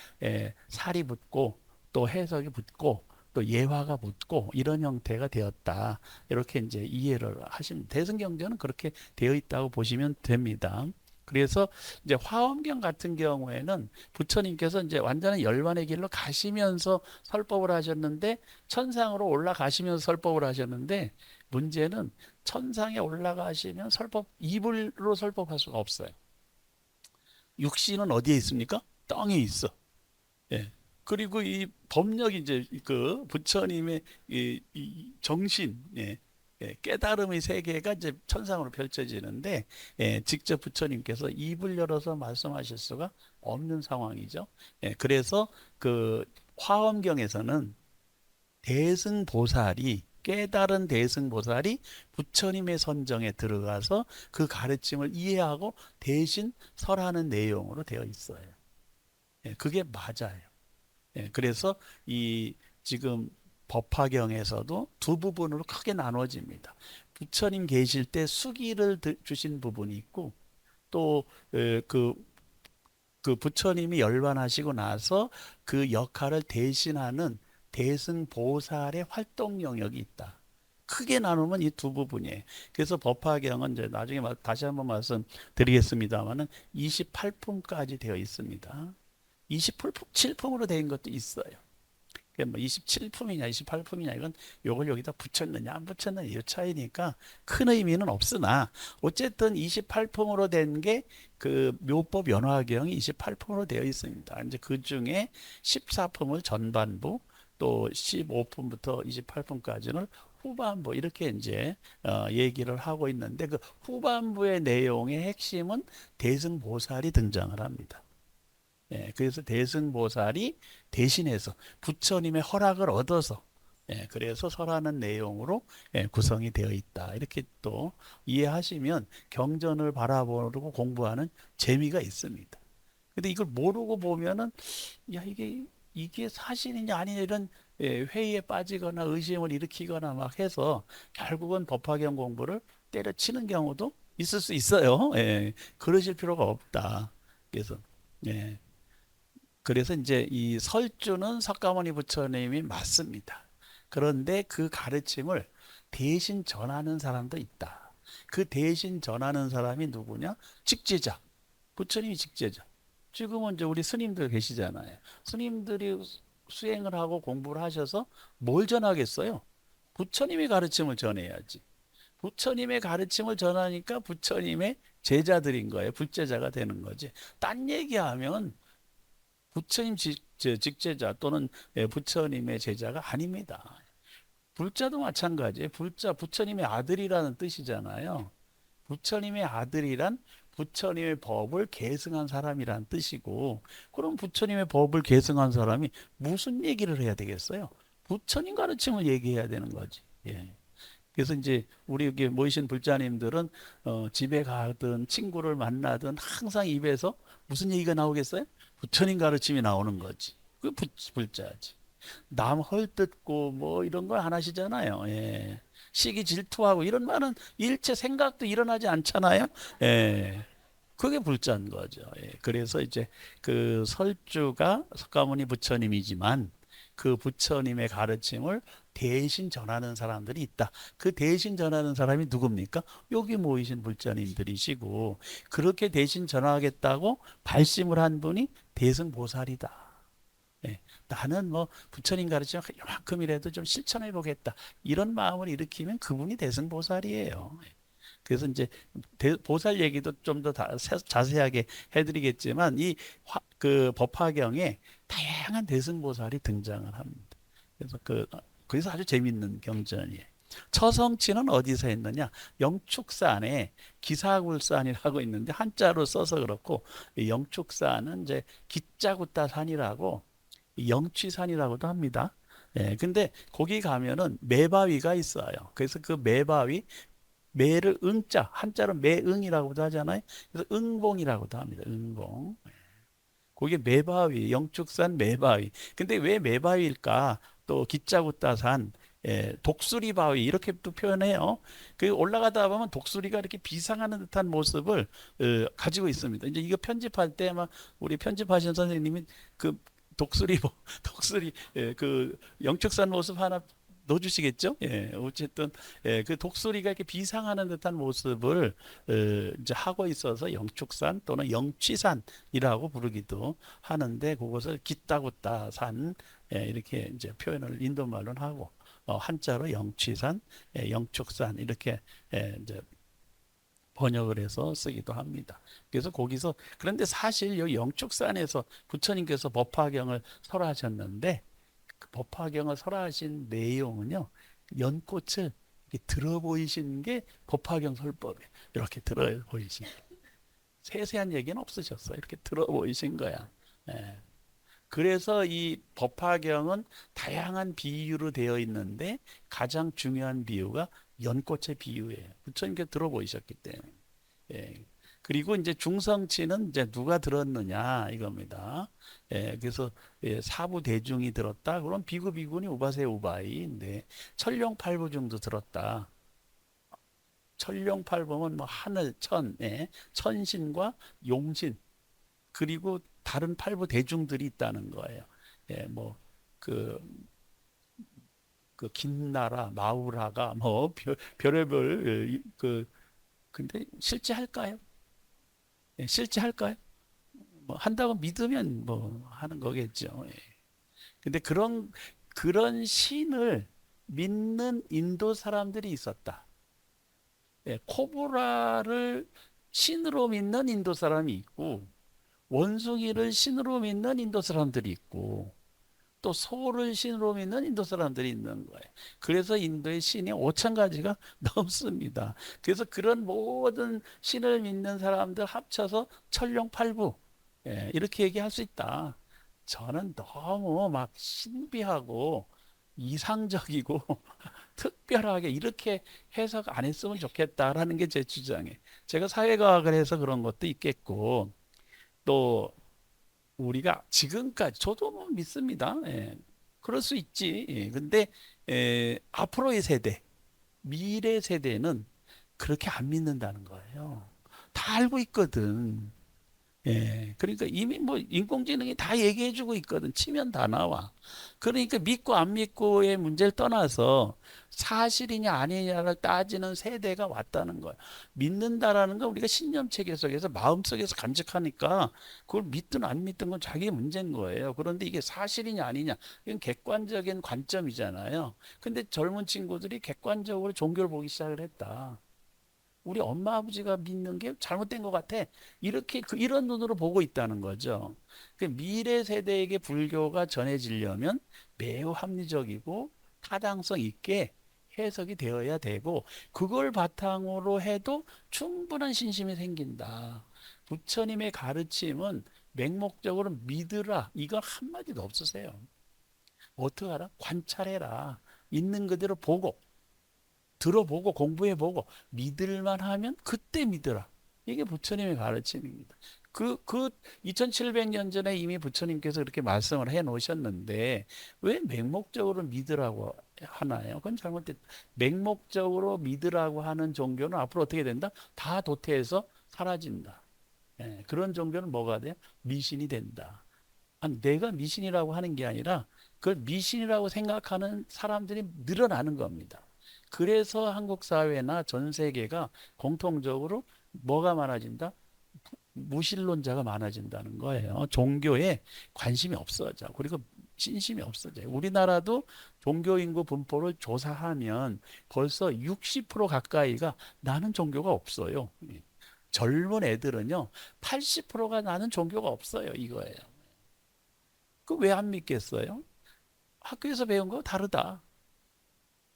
살이 붙고 또 해석이 붙고 또 예화가 붙고 이런 형태가 되었다. 이렇게 이제 이해를 하시면 대승경전은 그렇게 되어 있다고 보시면 됩니다. 그래서 이제 화엄경 같은 경우에는 부처님께서 이제 완전한 열반의 길로 가시면서 설법을 하셨는데 천상으로 올라가시면서 설법을 하셨는데 문제는 천상에 올라가시면 설법 이불로 설법할 수가 없어요. 육신은 어디에 있습니까? 땅에 있어. 예. 그리고 이 법력이 이제 그 부처님의 이 정신, 깨달음의 세계가 이제 천상으로 펼쳐지는데 직접 부처님께서 입을 열어서 말씀하실 수가 없는 상황이죠. 그래서 그 화엄경에서는 대승보살이 깨달은 대승보살이 부처님의 선정에 들어가서 그 가르침을 이해하고 대신 설하는 내용으로 되어 있어요. 그게 맞아요. 그래서 이 지금 법화경에서도 두 부분으로 크게 나눠집니다. 부처님 계실 때 수기를 주신 부분이 있고 또 그 부처님이 열반하시고 나서 그 역할을 대신하는 대승보살의 활동 영역이 있다. 크게 나누면 이 두 부분이에요. 그래서 법화경은 이제 나중에 다시 한번 말씀드리겠습니다만은 28품까지 되어 있습니다. 27품으로 되어 있는 것도 있어요. 그게 뭐 27품이냐 28품이냐 이건 요걸 여기다 붙였느냐 안 붙였느냐 이 차이니까 큰 의미는 없으나 어쨌든 28품으로 된 게 그 묘법 연화경이 28품으로 되어 있습니다. 이제 그 중에 14품을 전반부 또 15품부터 28품까지는 후반부 이렇게 이제 얘기를 하고 있는데 그 후반부의 내용의 핵심은 대승보살이 등장을 합니다. 예, 그래서 대승보살이 대신해서 부처님의 허락을 얻어서 그래서 설하는 내용으로 구성이 되어 있다. 이렇게 또 이해하시면 경전을 바라보고 공부하는 재미가 있습니다. 근데 이걸 모르고 보면은 야 이게 사실이냐 아니냐 이런 회의에 빠지거나 의심을 일으키거나 막 해서 결국은 법화경 공부를 때려치는 경우도 있을 수 있어요. 예, 그러실 필요가 없다. 그래서 예. 그래서 이제 이 설주는 석가모니 부처님이 맞습니다. 그런데 그 가르침을 대신 전하는 사람도 있다. 그 대신 전하는 사람이 누구냐? 직제자. 부처님이 직제자. 지금은 이제 우리 스님들 계시잖아요. 스님들이 수행을 하고 공부를 하셔서 뭘 전하겠어요? 부처님의 가르침을 전해야지. 부처님의 가르침을 전하니까 부처님의 제자들인 거예요. 불제자가 되는 거지. 딴 얘기하면 부처님 직제자 또는 부처님의 제자가 아닙니다. 불자도 마찬가지예요. 불자 부처님의 아들이라는 뜻이잖아요. 부처님의 아들이란 부처님의 법을 계승한 사람이란 뜻이고 그럼 부처님의 법을 계승한 사람이 무슨 얘기를 해야 되겠어요? 부처님 가르침을 얘기해야 되는 거지. 예. 그래서 이제 우리 여기 모이신 불자님들은 집에 가든 친구를 만나든 항상 입에서 무슨 얘기가 나오겠어요? 부처님 가르침이 나오는 거지. 그 불자지. 남 헐뜯고 뭐 이런 걸 안 하시잖아요. 예. 시기 질투하고 이런 말은 일체 생각도 일어나지 않잖아요. 예. 그게 불자인 거죠. 예. 그래서 이제 그 설주가 석가모니 부처님이지만 그 부처님의 가르침을 대신 전하는 사람들이 있다. 그 대신 전하는 사람이 누굽니까? 여기 모이신 불자님들이시고 그렇게 대신 전하겠다고 발심을 한 분이 대승보살이다. 예, 나는 뭐 부처님 가르침 이만큼이라도 좀 실천해 보겠다. 이런 마음을 일으키면 그분이 대승보살이에요. 그래서 이제 보살 얘기도 좀 더 자세하게 해드리겠지만 그 법화경에 다양한 대승보살이 등장을 합니다. 그래서 그래서 아주 재밌는 경전이에요. 처성치는 어디서 했느냐? 영축산에 기사굴산이라고 있는데 한자로 써서 그렇고 영축산은 이제 기자구따 산이라고 영취산이라고도 합니다. 예, 근데 거기 가면은 매바위가 있어요. 그래서 그 매바위 매를 응자 한자로 매응이라고도 하잖아요. 그래서 응봉이라고도 합니다. 응봉. 그게 매바위 영축산 매바위. 근데 왜 매바위일까? 또 기짜구따산 독수리 바위 이렇게 또 표현해요. 그 올라가다 보면 독수리가 이렇게 비상하는 듯한 모습을 가지고 있습니다. 이제 이거 편집할 때 막 우리 편집하신 선생님이 그 독수리 독수리 그 영축산 모습 하나 넣어주시겠죠? 예, 어쨌든 그 독수리가 이렇게 비상하는 듯한 모습을 이제 하고 있어서 영축산 또는 영취산이라고 부르기도 하는데 그것을 기따구따 산 이렇게 이제 표현을 인도말로 하고 한자로 영취산, 영축산 이렇게 이제 번역을 해서 쓰기도 합니다. 그래서 거기서 그런데 사실 이 영축산에서 부처님께서 법화경을 설하셨는데 그 법화경을 설하신 내용은요 연꽃을 이렇게 들어 보이신 게 법화경 설법이에요. 이렇게 들어 보이신 세세한 얘기는 없으셨어요. 이렇게 들어 보이신 거야. 예. 그래서 이 법화경은 다양한 비유로 되어 있는데 가장 중요한 비유가 연꽃의 비유예요. 부처님께 들어보이셨기 때문에. 예. 그리고 이제 중성치는 이제 누가 들었느냐 이겁니다. 그래서 사부 대중이 들었다. 그럼 비구 비구니 우바세 우바이인데 천룡팔부중도 들었다. 천룡팔부는 뭐 하늘 천, 천신과 용신 그리고 다른 팔부 대중들이 있다는 거예요. 뭐그 그 김나라, 마우라가 뭐 별의별 그 근데 실제 할까요? 실제 할까요? 뭐 한다고 믿으면 뭐 하는 거겠죠. 근데 그런 그런 신을 믿는 인도 사람들이 있었다. 예, 코브라를 신으로 믿는 인도 사람이 있고, 원숭이를 신으로 믿는 인도 사람들이 있고, 또 소를 신으로 믿는 인도 사람들이 있는 거예요. 그래서 인도의 신이 5천 가지가 넘습니다. 그래서 그런 모든 신을 믿는 사람들 합쳐서 천룡팔부, 예, 이렇게 얘기할 수 있다. 저는 너무 막 신비하고 이상적이고 특별하게 이렇게 해석 안 했으면 좋겠다라는 게 제 주장이에요. 제가 사회과학을 해서 그런 것도 있겠고, 또 우리가 지금까지 저도 뭐 믿습니다. 예, 그럴 수 있지. 예, 근데 앞으로의 세대, 미래 세대는 그렇게 안 믿는다는 거예요. 다 알고 있거든. 예, 그러니까 이미 뭐 인工지능이 다 얘기해주고 있거든. 치면 다 나와. 그러니까 믿고 안 믿고의 문제를 떠나서 사실이냐 아니냐를 따지는 세대가 왔다는 거야. 믿는다라는 건 우리가 신념 체계 속에서 마음속에서 간직하니까 그걸 믿든 안 믿든 건 자기의 문제인 거예요. 그런데 이게 사실이냐 아니냐 이건 객관적인 관점이잖아요. 근데 젊은 친구들이 객관적으로 종교를 보기 시작을 했다. 우리 엄마 아버지가 믿는 게 잘못된 것 같아. 이렇게 이런 눈으로 보고 있다는 거죠. 그 미래 세대에게 불교가 전해지려면 매우 합리적이고 타당성 있게 해석이 되어야 되고 그걸 바탕으로 해도 충분한 신심이 생긴다. 부처님의 가르침은 맹목적으로 믿으라. 이건 한마디도 없으세요. 어떻게 하라? 관찰해라. 있는 그대로 보고 들어보고 공부해보고 믿을만 하면 그때 믿으라. 이게 부처님의 가르침입니다. 그 2700년 전에 이미 부처님께서 그렇게 말씀을 해 놓으셨는데 왜 맹목적으로 믿으라고 하나요? 그건 잘못됐다. 맹목적으로 믿으라고 하는 종교는 앞으로 어떻게 된다? 다 도태해서 사라진다. 예, 그런 종교는 뭐가 돼요? 미신이 된다. 아니, 내가 미신이라고 하는 게 아니라 그걸 미신이라고 생각하는 사람들이 늘어나는 겁니다. 그래서 한국 사회나 전 세계가 공통적으로 뭐가 많아진다? 무신론자가 많아진다는 거예요. 종교에 관심이 없어져. 그리고 신심이 없어져요. 우리나라도 종교 인구 분포를 조사하면 벌써 60% 가까이가 나는 종교가 없어요. 젊은 애들은요, 80%가 나는 종교가 없어요. 이거예요. 그 왜 안 믿겠어요? 학교에서 배운 거 다르다.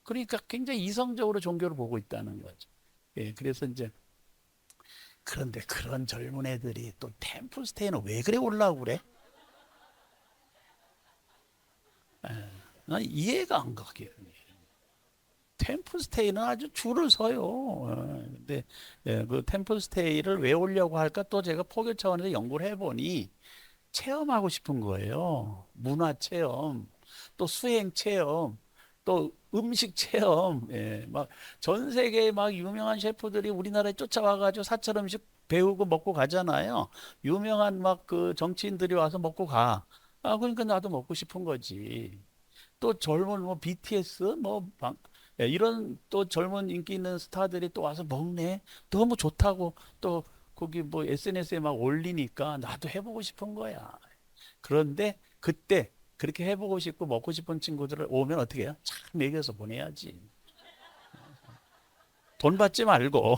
그러니까 굉장히 이성적으로 종교를 보고 있다는 거죠. 예, 그래서 이제 그런데 그런 젊은 애들이 또 템플스테이는 왜 그래 올라오고 그래? 난 이해가 안 가게. 템플스테이는 아주 줄을 서요. 근데 그 템플스테이를 왜 오려고 할까? 또 제가 포교 차원에서 연구를 해보니 체험하고 싶은 거예요. 문화 체험, 또 수행 체험, 또 음식 체험. 예, 막 전 세계 막 유명한 셰프들이 우리나라에 쫓아와가지고 사찰 음식 배우고 먹고 가잖아요. 유명한 막 그 정치인들이 와서 먹고 가. 아, 그러니까 나도 먹고 싶은 거지. 또 젊은 뭐 BTS 예, 이런 또 젊은 인기 있는 스타들이 또 와서 먹네. 너무 좋다고 또 거기 뭐 SNS에 막 올리니까 나도 해보고 싶은 거야. 그런데 그때 그렇게 해보고 싶고 먹고 싶은 친구들을 오면 어떻게 해요? 참 먹여서 보내야지. 돈 받지 말고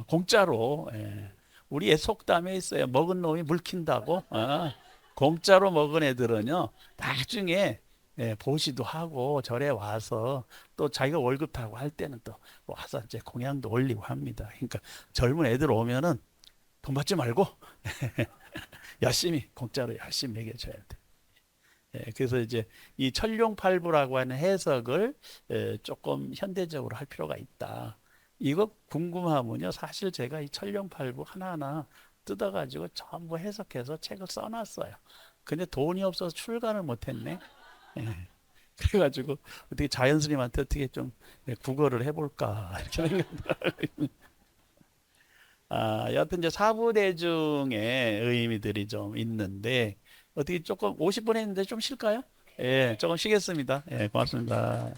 공짜로. 예. 우리 애 속담에 있어요. 먹은 놈이 물킨다고. 공짜로 먹은 애들은요 나중에 보시도 하고 절에 와서 또 자기가 월급 타고 할 때는 또 와서 이제 공양도 올리고 합니다. 그러니까 젊은 애들 오면은 돈 받지 말고 열심히 공짜로 열심히 먹여줘야 돼. 그래서 이제 이 천룡팔부라고 하는 해석을 조금 현대적으로 할 필요가 있다. 이거 궁금하면요. 사실 제가 이 천룡팔부 하나하나 뜯어가지고 전부 해석해서 책을 써놨어요. 근데 돈이 없어서 출간을 못했네. 예. 그래가지고 어떻게 자연스님한테 어떻게 좀 국어를 해볼까 이렇게 생각. 여하튼 이제 사부대중의 의미들이 좀 있는데 어떻게 조금 50분 했는데 좀 쉴까요? 예, 조금 쉬겠습니다. 예, 고맙습니다.